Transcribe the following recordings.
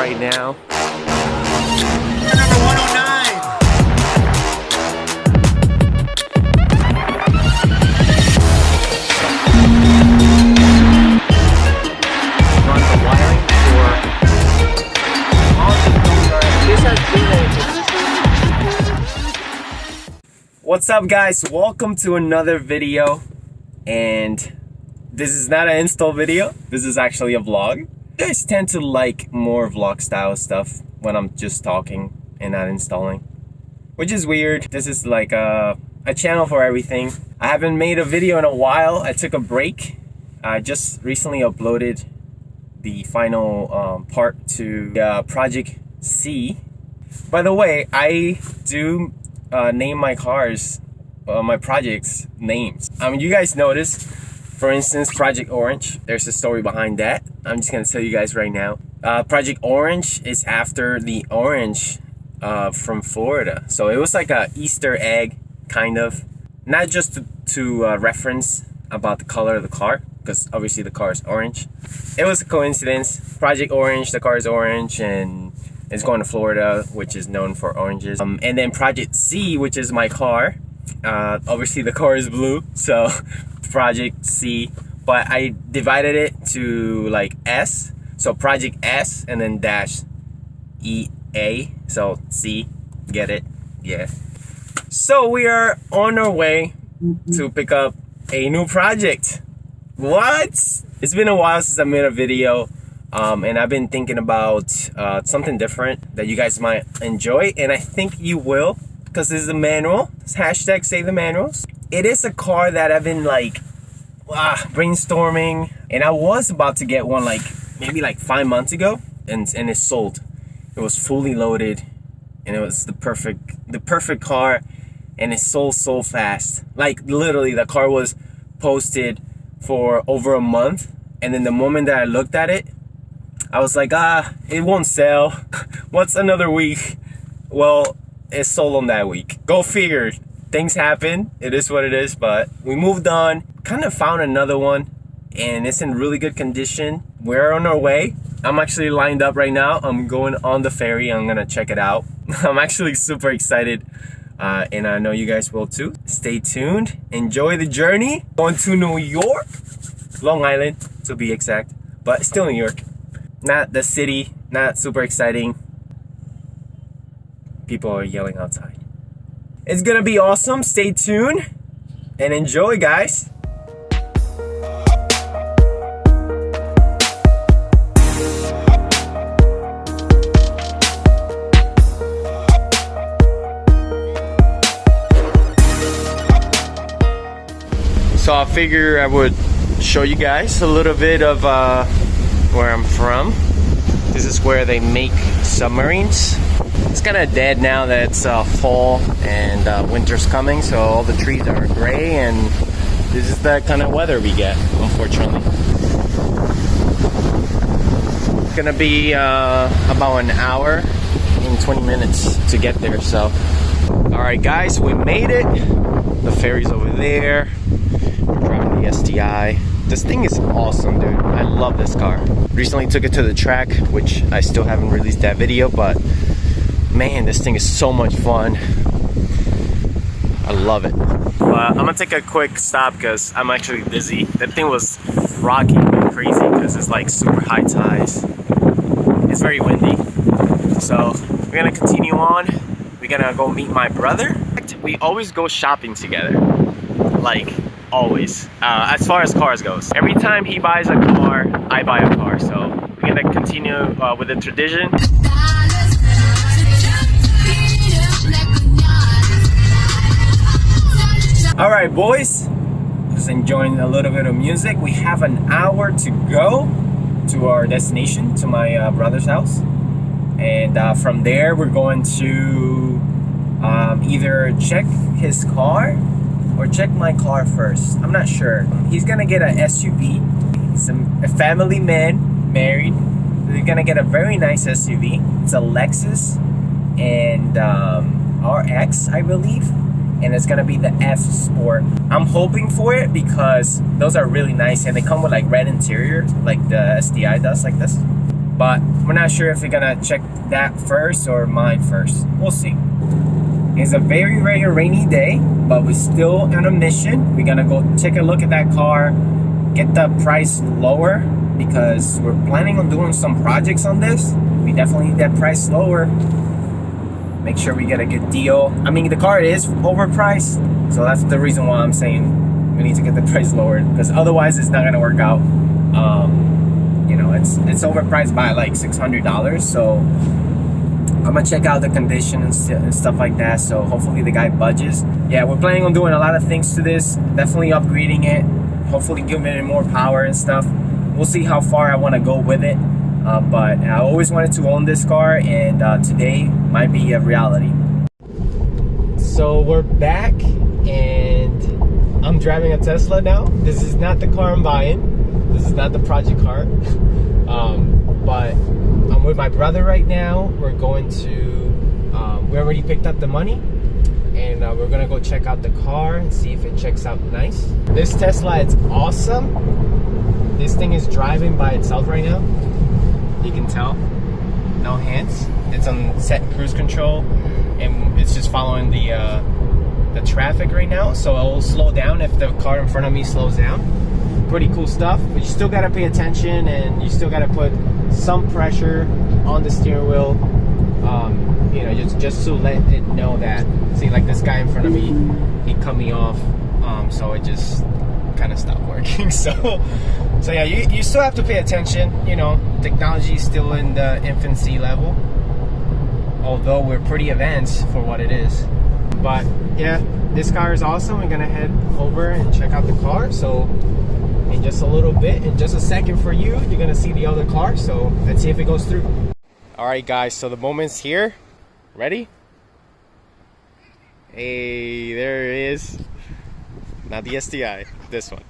right now. Number 109. Run the wiring for all the cars. This has been a... What's up, guys? Welcome to another video, and this is not an install video. This is actually a vlog. You guys tend to like more vlog style stuff when I'm just talking and not installing, which is weird. This is like a channel for everything. I haven't made a video in a while. I took a break. I just recently uploaded the final part to Project C. By the way, I do name my cars, my projects names. You guys notice, for instance, Project Orange, there's a story behind that. I'm just gonna tell you guys right now. Project Orange is after the orange from Florida. So it was like a Easter egg, kind of. Not just to reference about the color of the car, because obviously the car is orange. It was a coincidence. Project Orange, the car is orange, and it's going to Florida, which is known for oranges. And then Project C, which is my car. Obviously the car is blue, so Project C. But I divided it to like S. So Project S and then dash EA. So C, get it? Yeah. So we are on our way to pick up a new project. What? It's been a while since I made a video. And I've been thinking about something different that you guys might enjoy, and I think you will, because this is a manual. It's hashtag save the manuals. It is a car that I've been like brainstorming, and I was about to get one like maybe like 5 months ago, and it sold. It was fully loaded, and it was the perfect car, and it sold so fast. Like literally, the car was posted for over a month, and then the moment that I looked at it, I was like, it won't sell. What's another week? Well, it sold on that week. Go figure. Things happen. It is what it is, but we moved on. Kind of found another one, and it's in really good condition. We're on our way. I'm actually lined up right now. I'm going on the ferry. I'm gonna check it out. I'm actually super excited, and I know you guys will too. Stay tuned. Enjoy the journey. Going to New York, Long Island to be exact, but still New York. Not the city, not super exciting. People are yelling outside. It's gonna be awesome. Stay tuned and enjoy, guys. So I figure I would show you guys a little bit of where I'm from. This is where they make submarines. It's kind of dead now that it's fall and winter's coming, so all the trees are gray, and this is the kind of weather we get, unfortunately. It's gonna be about an hour and 20 minutes to get there. So alright guys, we made it. The ferry's over there. We're driving the STI. This thing is awesome, dude. I love this car. Recently took it to the track, which I still haven't released that video, but man, this thing is so much fun. I love it. I'm gonna take a quick stop because I'm actually dizzy. That thing was rocking and crazy because it's like super high tides. It's very windy. So we're gonna continue on. We're gonna go meet my brother. We always go shopping together. Like, always. As far as cars goes. Every time he buys a car, I buy a car. So we're gonna continue with the tradition. Alright boys, just enjoying a little bit of music. We have an hour to go to our destination, to my brother's house. And from there we're going to either check his car or check my car first. I'm not sure. He's gonna get an SUV. He's a family man, married. They're gonna get a very nice SUV. It's a Lexus and RX, I believe. And it's gonna be the F Sport. I'm hoping for it because those are really nice, and they come with like red interior, like the STI does, like this. but we're not sure if we're gonna check that first or mine first. We'll see. It's a very, very rainy day, but we're still on a mission. We're gonna go take a look at that car, get the price lower, because we're planning on doing some projects on this. We definitely need that price lower. Make sure we get a good deal. I mean, the car is overpriced, so that's the reason why I'm saying we need to get the price lowered, because otherwise it's not gonna work out. You know, it's overpriced by like $600, so I'm gonna check out the condition and stuff like that. So hopefully the guy budges. Yeah, we're planning on doing a lot of things to this. Definitely upgrading it. Hopefully giving it more power and stuff. We'll see how far I want to go with it. But I always wanted to own this car, and today might be a reality. So we're back, and I'm driving a Tesla now. This is not the car I'm buying. This is not the project car. But I'm with my brother right now. We're going to, we already picked up the money, and we're gonna go check out the car and see if it checks out nice. This Tesla, it's awesome. This thing is driving by itself right now. You can tell, no hands. It's on set cruise control, and it's just following the traffic right now. So it will slow down if the car in front of me slows down. Pretty cool stuff, but you still gotta pay attention, and you still gotta put some pressure on the steering wheel. You know, just to let it know that. See, like this guy in front of me, he cut me off, so it just kind of stopped working. So yeah, you still have to pay attention. You know, technology is still in the infancy level, although we're pretty advanced for what it is. But yeah, this car is awesome. We're gonna head over and check out the car. So in just a little bit, in just a second for you, you're gonna see the other car. So let's see if it goes through. All right, guys. So the moment's here. Ready? Hey, there it is. Not the STI, this one.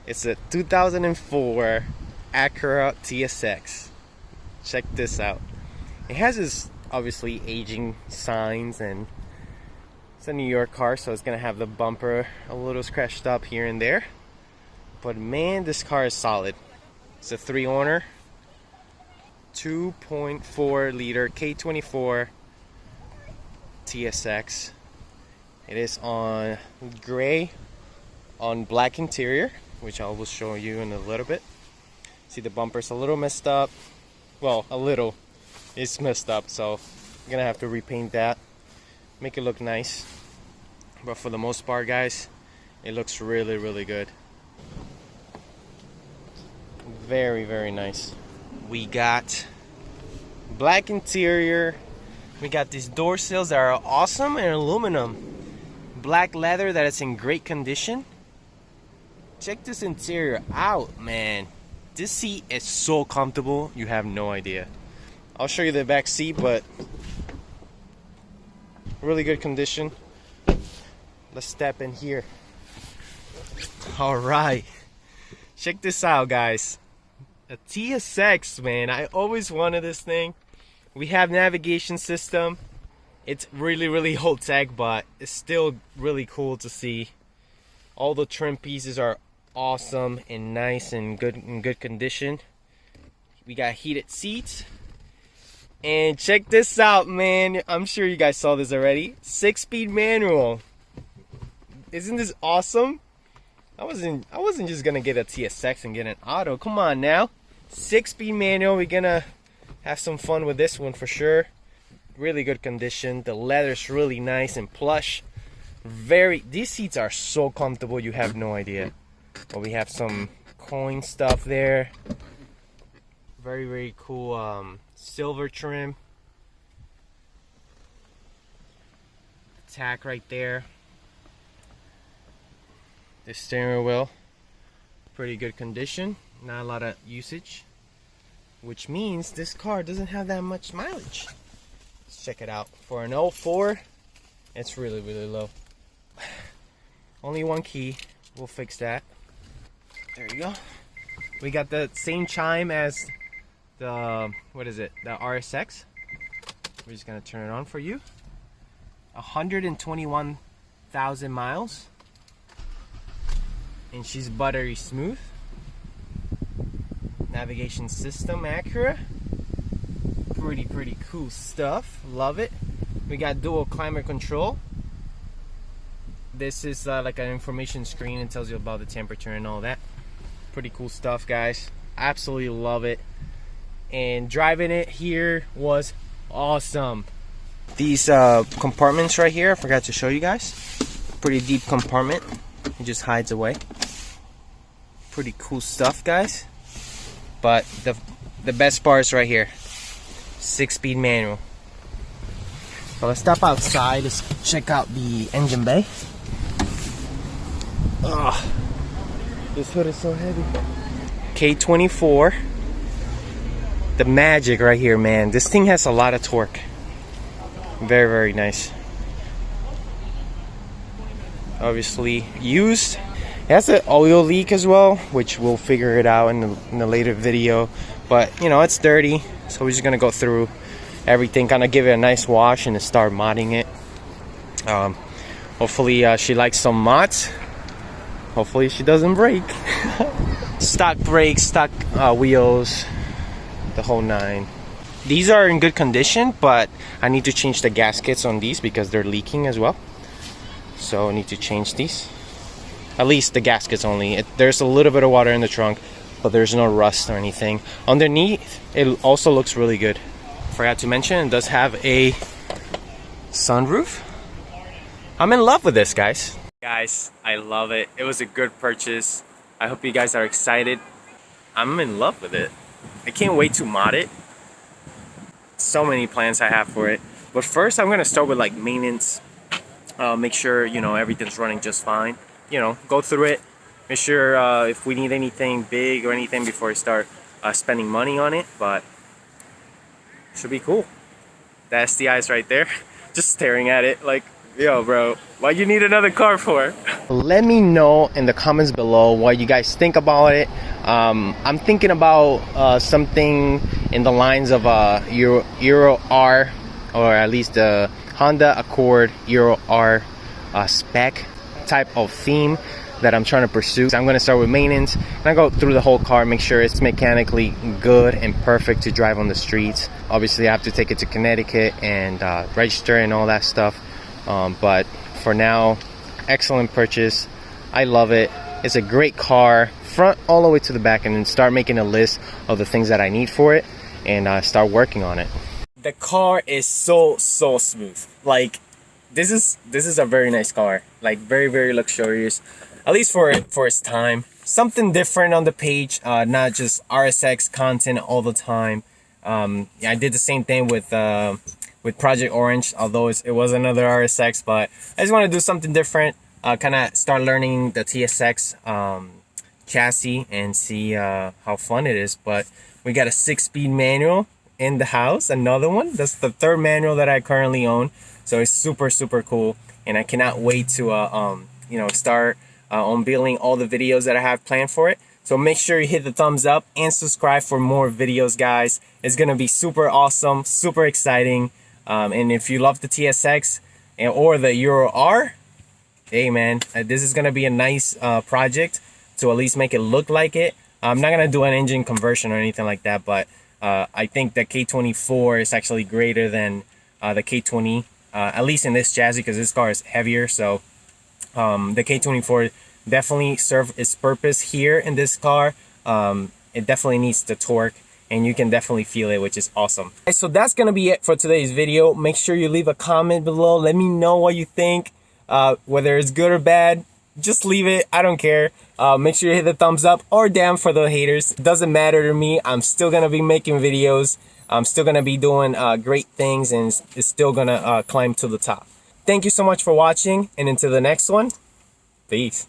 It's a 2004 Acura TSX. Check this out. It has its obviously aging signs, and it's a New York car, so it's gonna have the bumper a little scratched up here and there. But man, this car is solid. It's a 3-owner, 2.4 liter K24 TSX. It is on gray on black interior, which I will show you in a little bit. See, the bumper's a little messed up. Well, a little. It's messed up, so I'm gonna have to repaint that, make it look nice. But for the most part, guys, it looks really, really good. Very, very nice. We got black interior. We got these door sills that are awesome, and aluminum. Black leather that is in great condition. Check this interior out, man. This seat is so comfortable, you have no idea. I'll show you the back seat, but really good condition. Let's step in here. All right, check this out, guys. A TSX, man. I always wanted this thing. We have navigation system. It's really, really old tech, but it's still really cool to see. All the trim pieces are awesome and nice and good condition. We got heated seats. And check this out, man. I'm sure you guys saw this already. 6-speed manual. Isn't this awesome? I wasn't just gonna get a TSX and get an auto. Come on now. 6-speed manual. We're gonna have some fun with this one for sure. Really good condition. The leather's really nice and plush. These seats are so comfortable, you have no idea. But we have some coin stuff there. Very, very cool silver trim. Tack right there. The steering wheel, pretty good condition. Not a lot of usage, which means this car doesn't have that much mileage. Let's check it out. For an 04, it's really, really low. Only one key. We'll fix that. There you go. We got the same chime as the, what is it? The RSX. We're just gonna turn it on for you. 121,000 miles. And she's buttery smooth. Navigation system Acura. Pretty cool stuff. Love it. We got dual climate control. This is like an information screen and tells you about the temperature and all that. Pretty cool stuff, guys. Absolutely love it. And driving it here was awesome. These compartments right here, I forgot to show you guys. Pretty deep compartment. It just hides away. Pretty cool stuff, guys. But the best part is right here. 6-speed manual. So let's step outside. Let's check out the engine bay. Ugh, this hood is so heavy. K24. The magic right here, man. This thing has a lot of torque. Very nice. Obviously used. It has an oil leak as well, which we'll figure it out in the later video. But you know, it's dirty, so we're just gonna go through everything, kind of give it a nice wash and start modding it. Hopefully she likes some mods. Hopefully she doesn't break. Stock brakes, stock wheels, the whole 9. These are in good condition, but I need to change the gaskets on these because they're leaking as well. So I need to change these. At least the gaskets only. There's a little bit of water in the trunk, but there's no rust or anything. Underneath, it also looks really good. Forgot to mention, it does have a sunroof. I'm in love with this, guys. Guys, I love it. It was a good purchase. I hope you guys are excited. I'm in love with it. I can't wait to mod it. So many plans I have for it. But first, I'm gonna start with like maintenance. Make sure, you know, everything's running just fine. You know, go through it. Make sure if we need anything big or anything before I start spending money on it. But should be cool. The STI is right there. Just staring at it like, yo, bro, what you need another car for? Let me know in the comments below what you guys think about it. I'm thinking about something in the lines of Euro R, or at least the Honda Accord Euro R spec type of theme that I'm trying to pursue. So I'm going to start with maintenance, and I go through the whole car, make sure it's mechanically good and perfect to drive on the streets. Obviously I have to take it to Connecticut and register and all that stuff. But for now, excellent purchase. I love it. It's a great car, front all the way to the back, and then start making a list of the things that I need for it and start working on it. The car is so smooth. Like, this is a very nice car. Like, very luxurious, at least for its time. Something different on the page, not just RSX content all the time. Yeah, I did the same thing with Project Orange, although it was another RSX, but I just want to do something different, kind of start learning the TSX chassis and see how fun it is. But we got a 6-speed manual in the house, another one. That's the 3rd manual that I currently own, so it's super cool, and I cannot wait to you know, start unveiling all the videos that I have planned for it. So make sure you hit the thumbs up and subscribe for more videos, guys. It's gonna be super awesome, super exciting. And if you love the TSX or the Euro R, hey man, this is gonna be a nice project to at least make it look like it. I'm not gonna do an engine conversion or anything like that, but I think the K24 is actually greater than the K20, at least in this chassis, because this car is heavier. So the K24 definitely served its purpose here in this car. It definitely needs the torque, and you can definitely feel it, which is awesome. So that's gonna be it for today's video. Make sure you leave a comment below. Let me know what you think, whether it's good or bad. Just leave it, I don't care. Make sure you hit the thumbs up or down for the haters. It doesn't matter to me. I'm still gonna be making videos. I'm still gonna be doing great things, and it's still gonna climb to the top. Thank you so much for watching, and until the next one, peace.